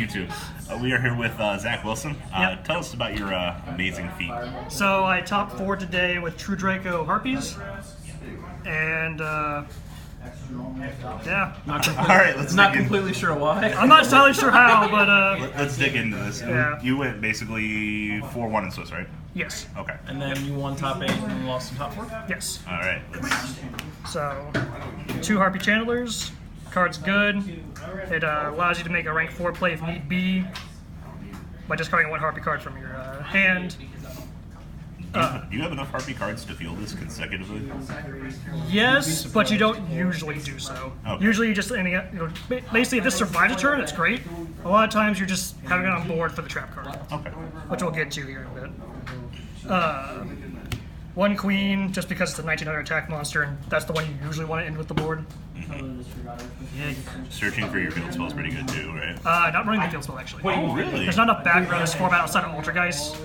too. We are here with Zach Wilson. Yep. Tell us about your amazing feat. So I top 4 today with true Draco Harpies, and yeah. All right, let's Not dig in. completely sure why. I'm not entirely sure how, but Let's dig into this. Yeah. You went basically 4-1 in Swiss, right? yes, Okay. And then you won top 8 and lost in top 4? yes. All right. So 2 Harpie Channelers. Card's good. It allows you to make a rank 4 play if need be by discarding 1 Harpie card from your hand. Do you have enough Harpie cards to field this consecutively? Yes, but you don't usually do so. Okay. Usually you just, basically if this survives a turn, it's great. A lot of times you're just having it on board for the trap card, Okay. which we'll get to here in a bit. 1 Queen, just because it's a 1900 attack monster, and that's the one you usually want to end with the board. Yeah. Searching for your field spell is pretty good too, right? Not running the field spell, actually. Oh, really? There's not enough back row to format outside of Ultrageist.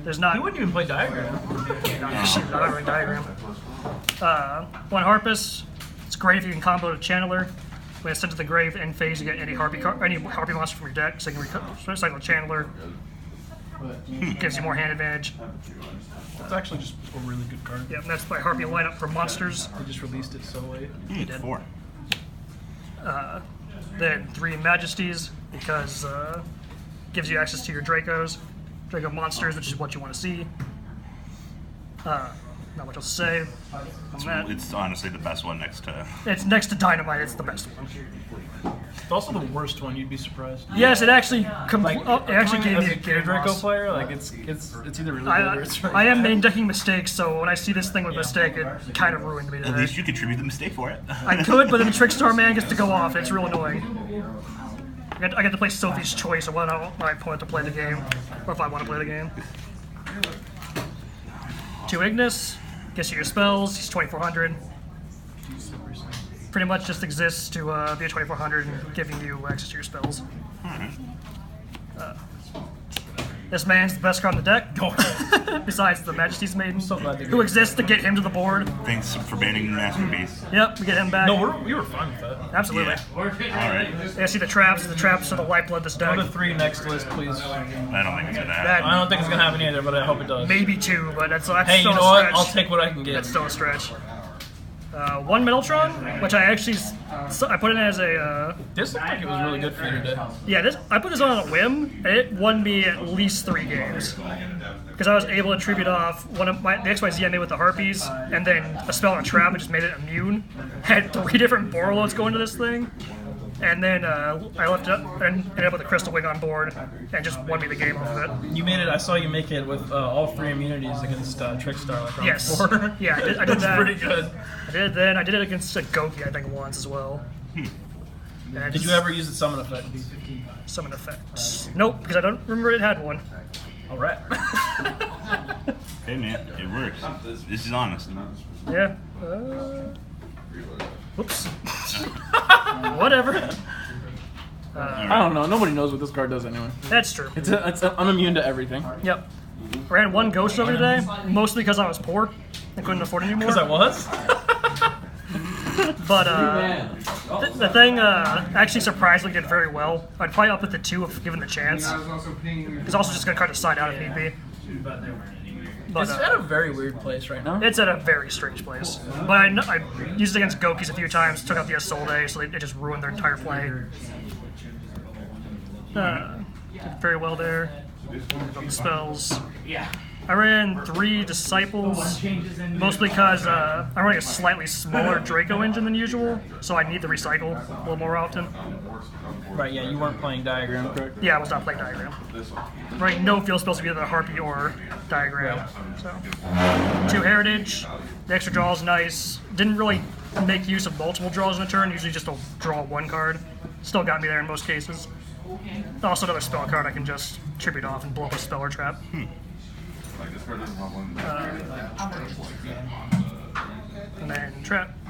There's not. You wouldn't even play Diagram. Shoot, not running diagram. 1 Harpist. It's great if you can combo a Channeler. When it's sent to the grave in phase, you get any Harpie monster from your deck, so you can recycle a Channeler. Gives you more hand advantage. It's actually just a really good card. Yeah, and that's my Harpie lineup for monsters. They just released it so late. Did. 4. Then 3 Majesties, because gives you access to your Dracos. Draco monsters, which is what you want to see. Not much else to say on that. It's honestly the best one next to. It's next to Dynamite, it's the best one. It's also the worst one, you'd be surprised. Yes, it actually it actually gave As me a a Gear game Draco loss. player, like it's either really good or it's right. I am main decking Mistakes, so when I see this thing with Mistake, it kind of ruined me At today. least you contribute the mistake for it. I could, but then the Trickstar man gets to go off. It's real annoying. I get to play Sophie's Choice of whether I want my opponent to play the game, or if I want to play the game. 2 Ignis, gets you your spells, he's 2400. Pretty much just exists to be a 2400 and giving you access to your spells. This man's the best card in the deck, besides the Majesty's Maiden, so glad to who exists to get him to the board. Thanks for banning Masterpiece. Yep, we get him back. No, we were fine with that. Absolutely. Yeah. All right. Yeah, see the traps are the lifeblood of this Go deck. to 3 next list, please. I don't think it's gonna That- happen. I don't think it's gonna happen either, but I hope it does. Maybe 2, but that's Hey, still you know a what? stretch. I'll take what I can get. That's still a stretch. 1 Metaltron, which I actually I put in as a This looked like it was really good for you today. yeah. I put this on a whim, and it won me at least 3 games because I was able to tribute off one of the XYZ I made with the Harpies, and then a spell on a trap and just made it immune. Had 3 different Borloads going to this thing, and then I left it up and ended up with a Crystal Wing on board, and just won me the game off of it. You made it. I saw you make it with all 3 immunities against Trickstar. Like round Yes. 4. Yeah, I did That's that. pretty good. I did it then. I did it against Goki, I think, once as well. And Did you ever use the summon effect? Summon effects? Nope, because I don't remember it had one. All right. Hey man, it works. This is honest. Yeah. Whoops. Whatever. I don't know. Nobody knows what this card does anyway. That's true. It's unimmune to everything. Yep. Ran 1 Ghost over today, mostly because I was poor and couldn't afford it anymore. Because I was. But the thing actually surprisingly did very well. I'd probably up with the 2 if given the chance. It's also just gonna cut the side out if need be. But, It's at a very weird place right now. it's at a very strange place. But I used it against Gokis a few times, took out the Isolde, so it just ruined their entire play. Did very well there. Built the spells. I ran 3 Disciples, mostly because I'm running a slightly smaller Draco engine than usual, so I need to recycle a little more often. Right, yeah, you weren't playing Diagram, correct? Yeah, I was not playing Diagram. I'm running no field spells to be either Harpie or Diagram. So 2 Heritage. The extra draw is nice. Didn't really make use of multiple draws in a turn, usually just a draw 1 card. Still got me there in most cases. Also another spell card I can just tribute off and blow up a spell or trap. And then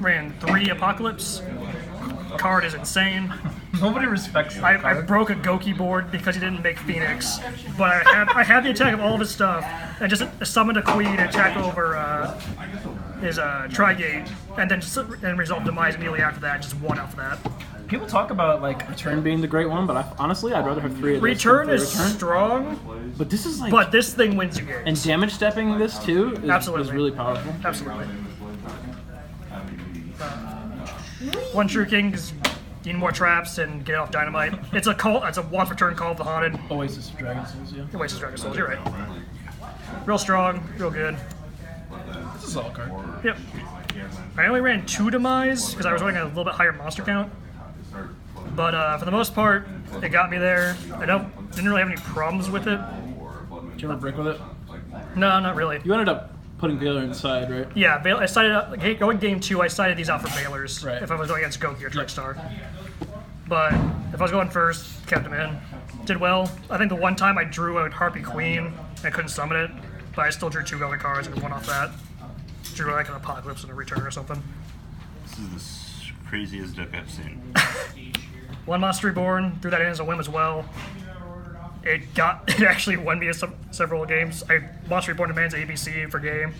ran 3 Apocalypse. Card is insane. Nobody respects that I card. broke a Goki board because he didn't make Phoenix, but I had the attack of all of his stuff and just summoned a Queen and attack over his Trigate, and then resolved Demise immediately after that. Just 1 off of that. People talk about like return being the great one, but honestly, I'd rather have 3 of those. Return is strong, but this is like. but this thing wins you games. And damage stepping this too is really powerful. Absolutely. One True King is need more traps and get off dynamite. It's a call. It's a once per turn Call of the Haunted. Oasis of Dragon Souls, yeah. Oasis Dragon Souls. You're right. Real strong, real good. This is all card. Yep. I only ran 2 Demise because I was running a little bit higher monster count. But for the most part, it got me there. I didn't really have any problems with it. Did you ever break with it? No, not really. You ended up putting Baylor inside, right? Yeah, I sided going game 2. I sided these out for Baylors Right. if I was going against Goki or Trickstar. But if I was going first, kept him in. Did well. I think the one time I drew a Harpie Queen and I couldn't summon it, but I still drew 2 other cards and won off that. Drew like an Apocalypse and a Return or something. This is the craziest deck I've seen. 1 Monster Reborn, threw that in as a whim as well. It actually won me several games. Monster Reborn demands ABC for game.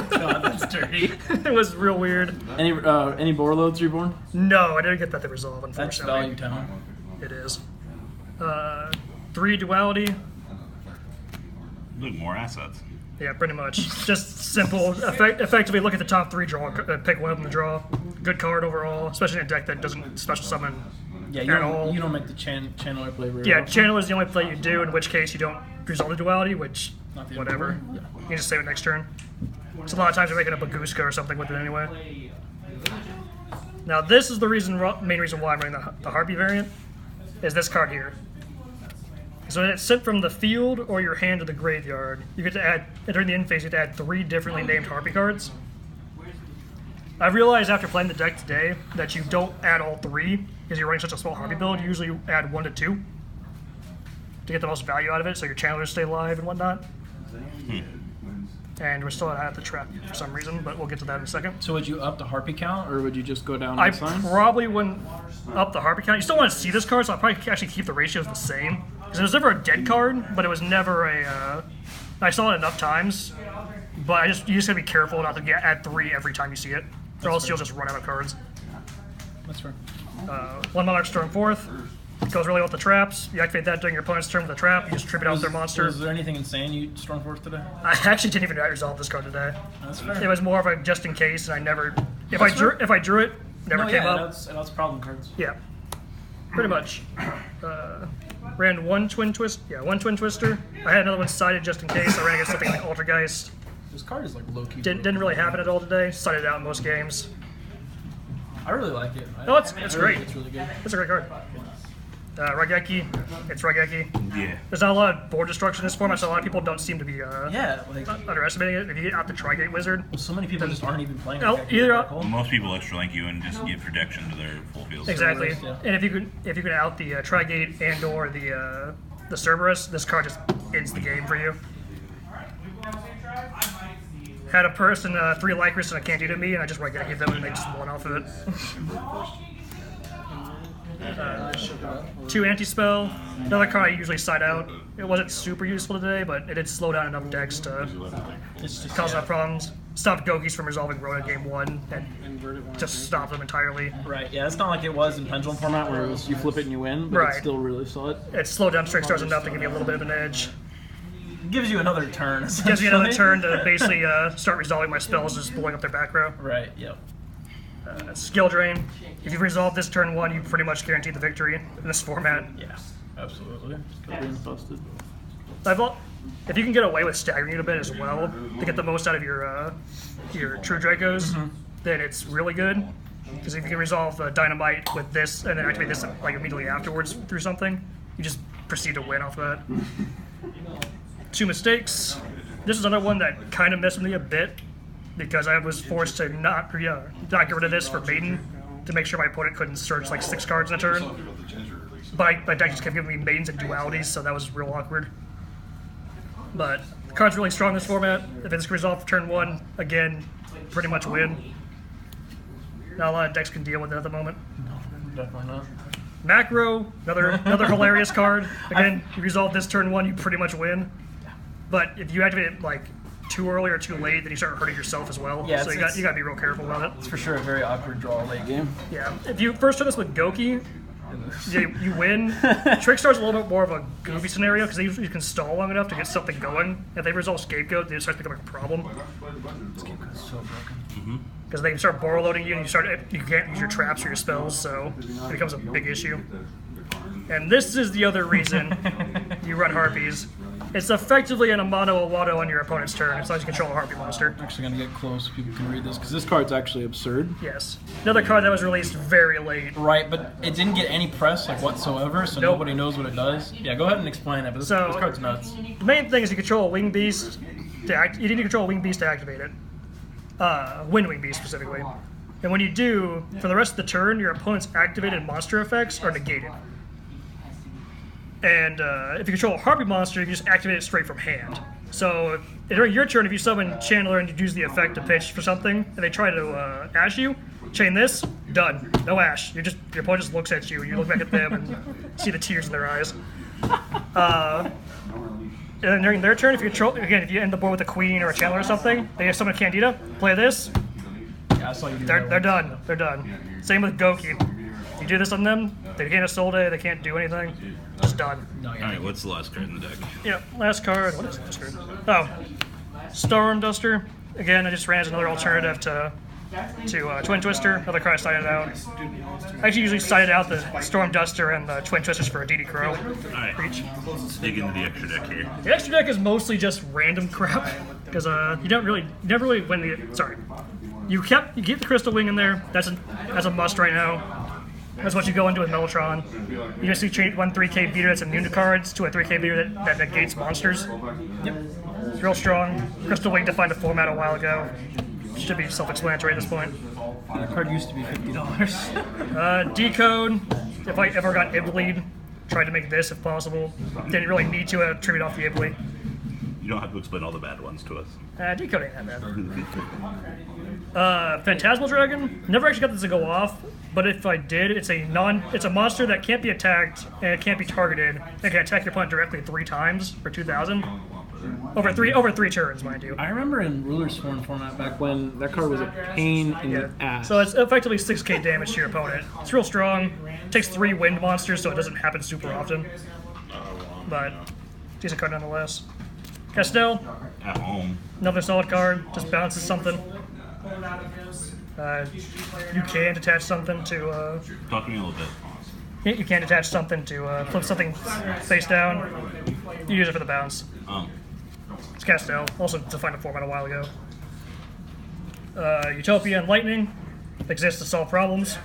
God, that's dirty. It was real weird. Any Borloads reborn? No, I didn't get that to resolve, That's unfortunately. value town. It is. 3 Duality. Look, more assets. Yeah, pretty much. Just simple. Effectively, look at the top 3, pick one of them to draw. Good card overall, especially in a deck that doesn't special summon Yeah, at all. you don't make the channeler play very Yeah, often. Channel is the only play you do, in which case you don't resolve the Duality, which, Not the whatever. important one. You can just save it next turn. So a lot of times you're making up a Gooska or something with it anyway. Now this is the main reason why I'm running the Harpie variant, is this card here. So when it's sent from the field or your hand to the graveyard, you get to add, during the end phase, you get to add 3 differently named Harpie cards. I realized after playing the deck today that you don't add all 3 because you're running such a small Harpie build. You usually add 1 to 2 to get the most value out of it, so your channelers stay alive and whatnot. And we're still at the trap for some reason, but we'll get to that in a second. So would you up the Harpie count, or would you just go down I in signs? probably wouldn't up the Harpie count. You still want to see this card, so I'll probably actually keep the ratios the same. Because it was never a dead card, but it was never a... I saw it enough times, but you just gotta be careful not to add 3 every time you see it, or else you'll just run out of cards. That's fair. 1 Monarch Storm 4th. It goes really well with the traps. You activate that during your opponent's turn with a trap. You just tribute out their monster. Was there anything insane you Stormforce today? I actually didn't even resolve this card today. That's fair. It was more of a just in case, and I never... If I drew it, never No, came yeah, up. that's problem cards. Yeah, pretty much. Ran 1 Twin Twist. Yeah, 1 Twin Twister. I had another one sided just in case. I ran against something like Altergeist. This card is like low-key. Didn't really happen at all today. Sided it out in most games. I really like it. No, it's I great. It's really good. It's a great card. Raigeki. It's Raigeki. Yeah. There's not a lot of board destruction in this format, so a lot of people don't seem to be Yeah, like underestimating it. If you get out the Trigate Wizard, so many people just aren't even playing. No, Raigeki. either- Cool. Most people extra link you and just give protection to their full field. exactly. Yeah. And if you can out the Trigate and or the Cerberus, this card just ends the game for you. Had a person 3 Lycris and a Can't to me, and I just Raigeki them and they just won off of it. 2 Anti-Spell. Another card I usually side out. It wasn't super useful today, but it did slow down enough decks to It's just cause enough problems. Stopped Gokis from resolving Rhoda game 1 and just stopped them entirely. right. Yeah, it's not like it was in Pendulum format where it was you flip it and you win, but Right. it's still really solid. It slowed down Trickstars enough to give me a little bit of an edge. It gives you another turn. Gives me another essentially. turn to basically start resolving my spells, just blowing up their back row. Right. Yep. Skill Drain. If you resolve this turn 1, you pretty much guarantee the victory in this format. Yeah. Absolutely. Being busted. If you can get away with staggering it a bit as well to get the most out of your True Dracos, then it's really good. Because if you can resolve Dynamite with this and then activate this like immediately afterwards through something, you just proceed to win off that. 2 Mistakes. This is another one that kind of messed with me a bit because I was forced to not get rid of this for Maiden to make sure my opponent couldn't search like 6 cards in a turn. But my deck just kept giving me Maidens and Dualities, so that was real awkward. But the card's really strong in this format. If it's resolved for turn 1, again, pretty much win. Not a lot of decks can deal with it at the moment. No, definitely not. Macro, another hilarious card. Again, you resolve this turn 1, you pretty much win. But if you activate it like too early or too late, then you start hurting yourself as well. Yeah, so you got to be real careful about it. It's for sure a very awkward draw late game. Yeah, if you first try this with Goki, you win. Trickstar's a little bit more of a goofy scenario because they usually can stall long enough to get something going. If they resolve Scapegoat, then it starts becoming a problem. Scapegoat's so broken. Because they start bar loading you and you can't use your traps or your spells, so it becomes a big issue. And this is the other reason you run Harpies. It's effectively an Amano Awado on your opponent's turn, as long as you control a Harpie monster. I'm actually going to get close so people can read this, because this card's actually absurd. Yes. Another card that was released very late. Right, but it didn't get any press like whatsoever, so nobody knows what it does. Yeah, go ahead and explain it, but this card's nuts. The main thing is you control a Wing Beast. You need to control a Wing Beast to activate it. Wind Wing Beast specifically. And when you do, for the rest of the turn, your opponent's activated monster effects are negated. And if you control a Harpie monster, you can just activate it straight from hand. So during your turn, if you summon Channeler and you use the effect to pitch for something, and they try to ash you, chain this, done. No ash. Your opponent just looks at you, and you look back at them and see the tears in their eyes. And then during their turn, if you end the board with a Queen or a Channeler or something, they summon a Candida, play this. Yeah, I saw you do They're done. They're done. Same with Goki. You do this on them, they can't assault it, they can't do anything. Just done. Alright, what's the last card in the deck? Yeah, last card. What is this card? Oh, Storm Duster. Again, I just ran as another alternative to Twin Twister. Another card I sided out. I actually usually sided out the Storm Duster and the Twin Twisters for a DD Crow. Alright, let's dig into the extra deck here. The extra deck is mostly just random crap because you never really win the. Sorry, you get the Crystal Wing in there. That's a must right now. That's what you go into with Mellotron. You just see one 3K beater that's immune to cards to a 3K beater that negates monsters. Yep. It's real strong. Crystal Wing defined a format a while ago. Should be self-explanatory at this point. That card used to be $50. Decode. If I ever got Ibleed, tried to make this if possible. Didn't really need to tribute off the Ibleed. You don't have to explain all the bad ones to us. Decode ain't that bad. Phantasmal Dragon. Never actually got this to go off, but if I did, it's a monster that can't be attacked and it can't be targeted. It can attack your opponent directly 3 times for 2,000. Over three turns, mind you. I remember in Ruler Sworn format back when that card was a pain in the ass. So it's effectively 6k damage to your opponent. It's real strong. It takes 3 wind monsters, so it doesn't happen super often. But decent card nonetheless. Castell. At home. Another solid card. Just bounces something. You can attach something to. Talk to me a little bit. You can attach something to flip something face down. You use it for the bounce. It's Castell. Also defined a format a while ago. Utopia and Lightning exists to solve problems.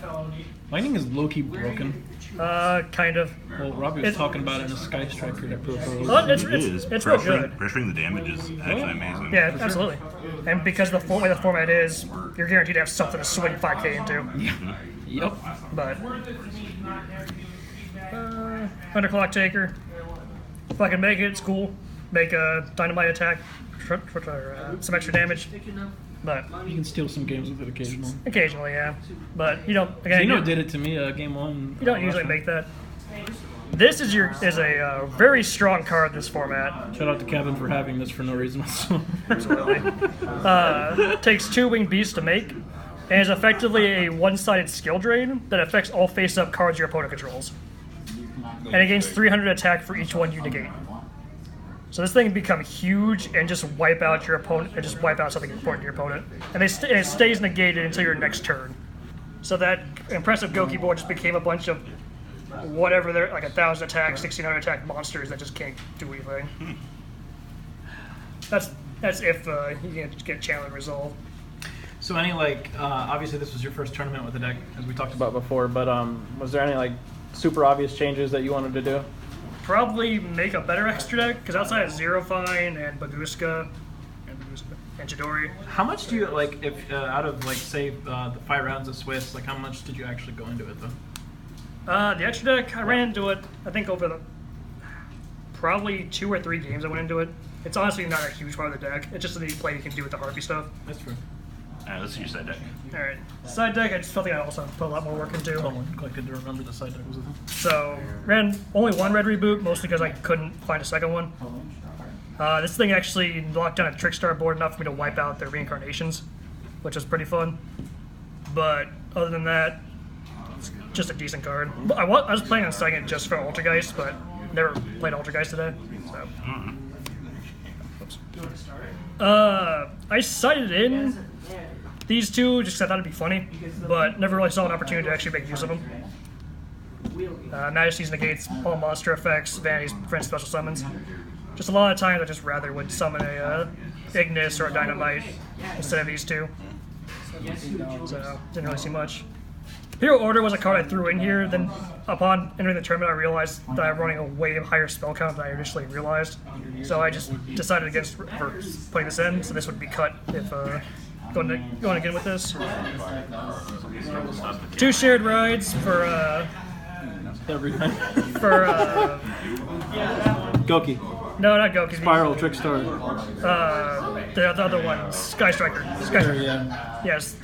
Lightning is low-key broken. Kind of. Well, Robbie was talking about it in a Skype striker that proposed. Well, it's real good. Pressuring the damage is actually amazing. Yeah, absolutely. And because the way the format is, you're guaranteed to have something to swing 5k into. Yeah. Yep. But Underclock Taker. If I can make it, it's cool. Make a dynamite attack for some extra damage. But you can steal some games with it occasionally. Occasionally, yeah. But you don't. Again, Zeno did it to me game 1. You don't usually make that. This is a very strong card in this format. Shout out to Kevin for having this for no reason whatsoever. Absolutely. Takes 2 winged beasts to make, and is effectively a one-sided skill drain that affects all face-up cards your opponent controls. And it gains 300 attack for each one you negate. So this thing can become huge and just wipe out your opponent, and just wipe out something important to your opponent. And it stays negated until your next turn. So that impressive Goki board just became a bunch of whatever they're like 1,000 attack, 1,600 attack monsters that just can't do anything. That's if you can get Channel and Resolve. So any obviously this was your first tournament with the deck, as we talked about before, but was there any super obvious changes that you wanted to do? Probably make a better extra deck, because outside of Zero Fine and Baguska and Chidori. How much do you if out of say the 5 rounds of Swiss, how much did you actually go into it though? The extra deck, I ran into it, I think over the probably 2 or 3 games I went into it. It's honestly not a huge part of the deck. It's just a neat play you can do with the Harpie stuff. That's true. Alright, let's see your side deck. Alright. Side deck, I just felt like I also put a lot more work into. Totally collected to remember the side deck was with him. So, ran only 1 red reboot, mostly because I couldn't find a second one. This thing actually locked down a Trickstar board enough for me to wipe out their reincarnations, which was pretty fun. But other than that, it's just a decent card. I was planning on selling it just for Altergeist, but never played Altergeist today. So. I cited in these two just because I thought it'd be funny, but never really saw an opportunity to actually make use of them. Majesties negates all monster effects, vanities, friend special summons. Just a lot of times I just rather would summon a Ignis or a Dynamite instead of these two. So, didn't really see much. Hero Order was a card I threw in here, then upon entering the tournament I realized that I'm running a way higher spell count than I initially realized. So I just decided against putting this in, so this would be cut if going again with this. 2 shared rides for Everything. for Goki. no, not Goku. Spiral, Trickstar. The other one, Sky Striker. Yes,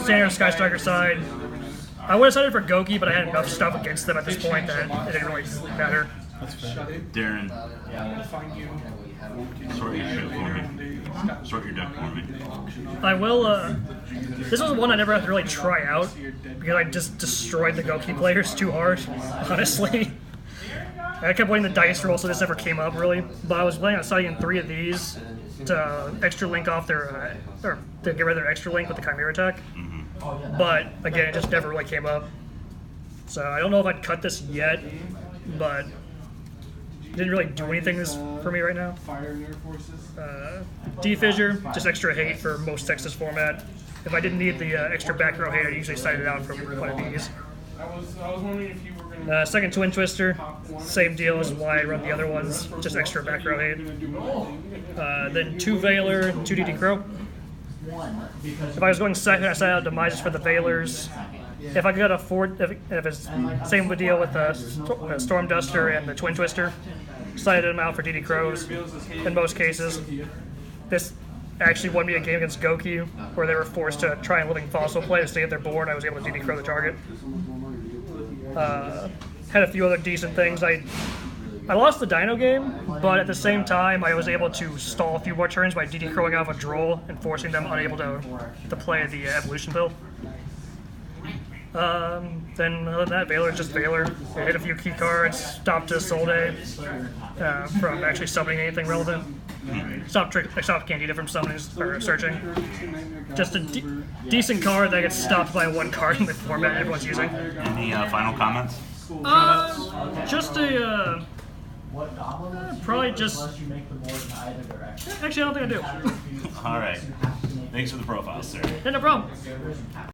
standard Sky Striker side. I would have decided for Goki, but I had enough stuff against them at this point that it didn't really matter. Darren, sort your shit for me. Sort your deck for me. I will, this was one I never had to really try out, because I just destroyed the Goki players too hard, honestly. I kept winning the dice roll, so this never came up, really. But I was planning on selling in 3 of these to extra link off their, or to get rid of their extra link with the Chimera attack. But, again, it just never really came up. So I don't know if I'd cut this yet, but it didn't really do anything for me right now. D-Fissure, just extra hate for most Texas format. If I didn't need the extra back row hate, I usually cite it out from one of these. Second Twin Twister, same deal as why I run the other ones, just extra back row hate. Then 2 Veiler, 2 DD Crow. If I was going second, I side out Demises for the Veilers. If I could afford, if it's same deal with the Storm Duster and the Twin Twister, sided them out for DD Crows in most cases. This actually won me a game against Goki, where they were forced to try and Living Fossil play to stay at their board. I was able to DD Crow the target. Had a few other decent things. I lost the Dino game, but at the same time, I was able to stall a few more turns by DD Crowing out of a Droll and forcing them unable to play the Evolution build. Then other than that, Veiler's just Veiler. It hit a few key cards, stopped a Solde from actually summoning anything relevant. Stopped Candida from summoning or searching. Just a decent card that gets stopped by 1 card in the format everyone's using. Any final comments? Just a probably just. Actually, I don't think I do. All right. Thanks for the profile, sir. No problem.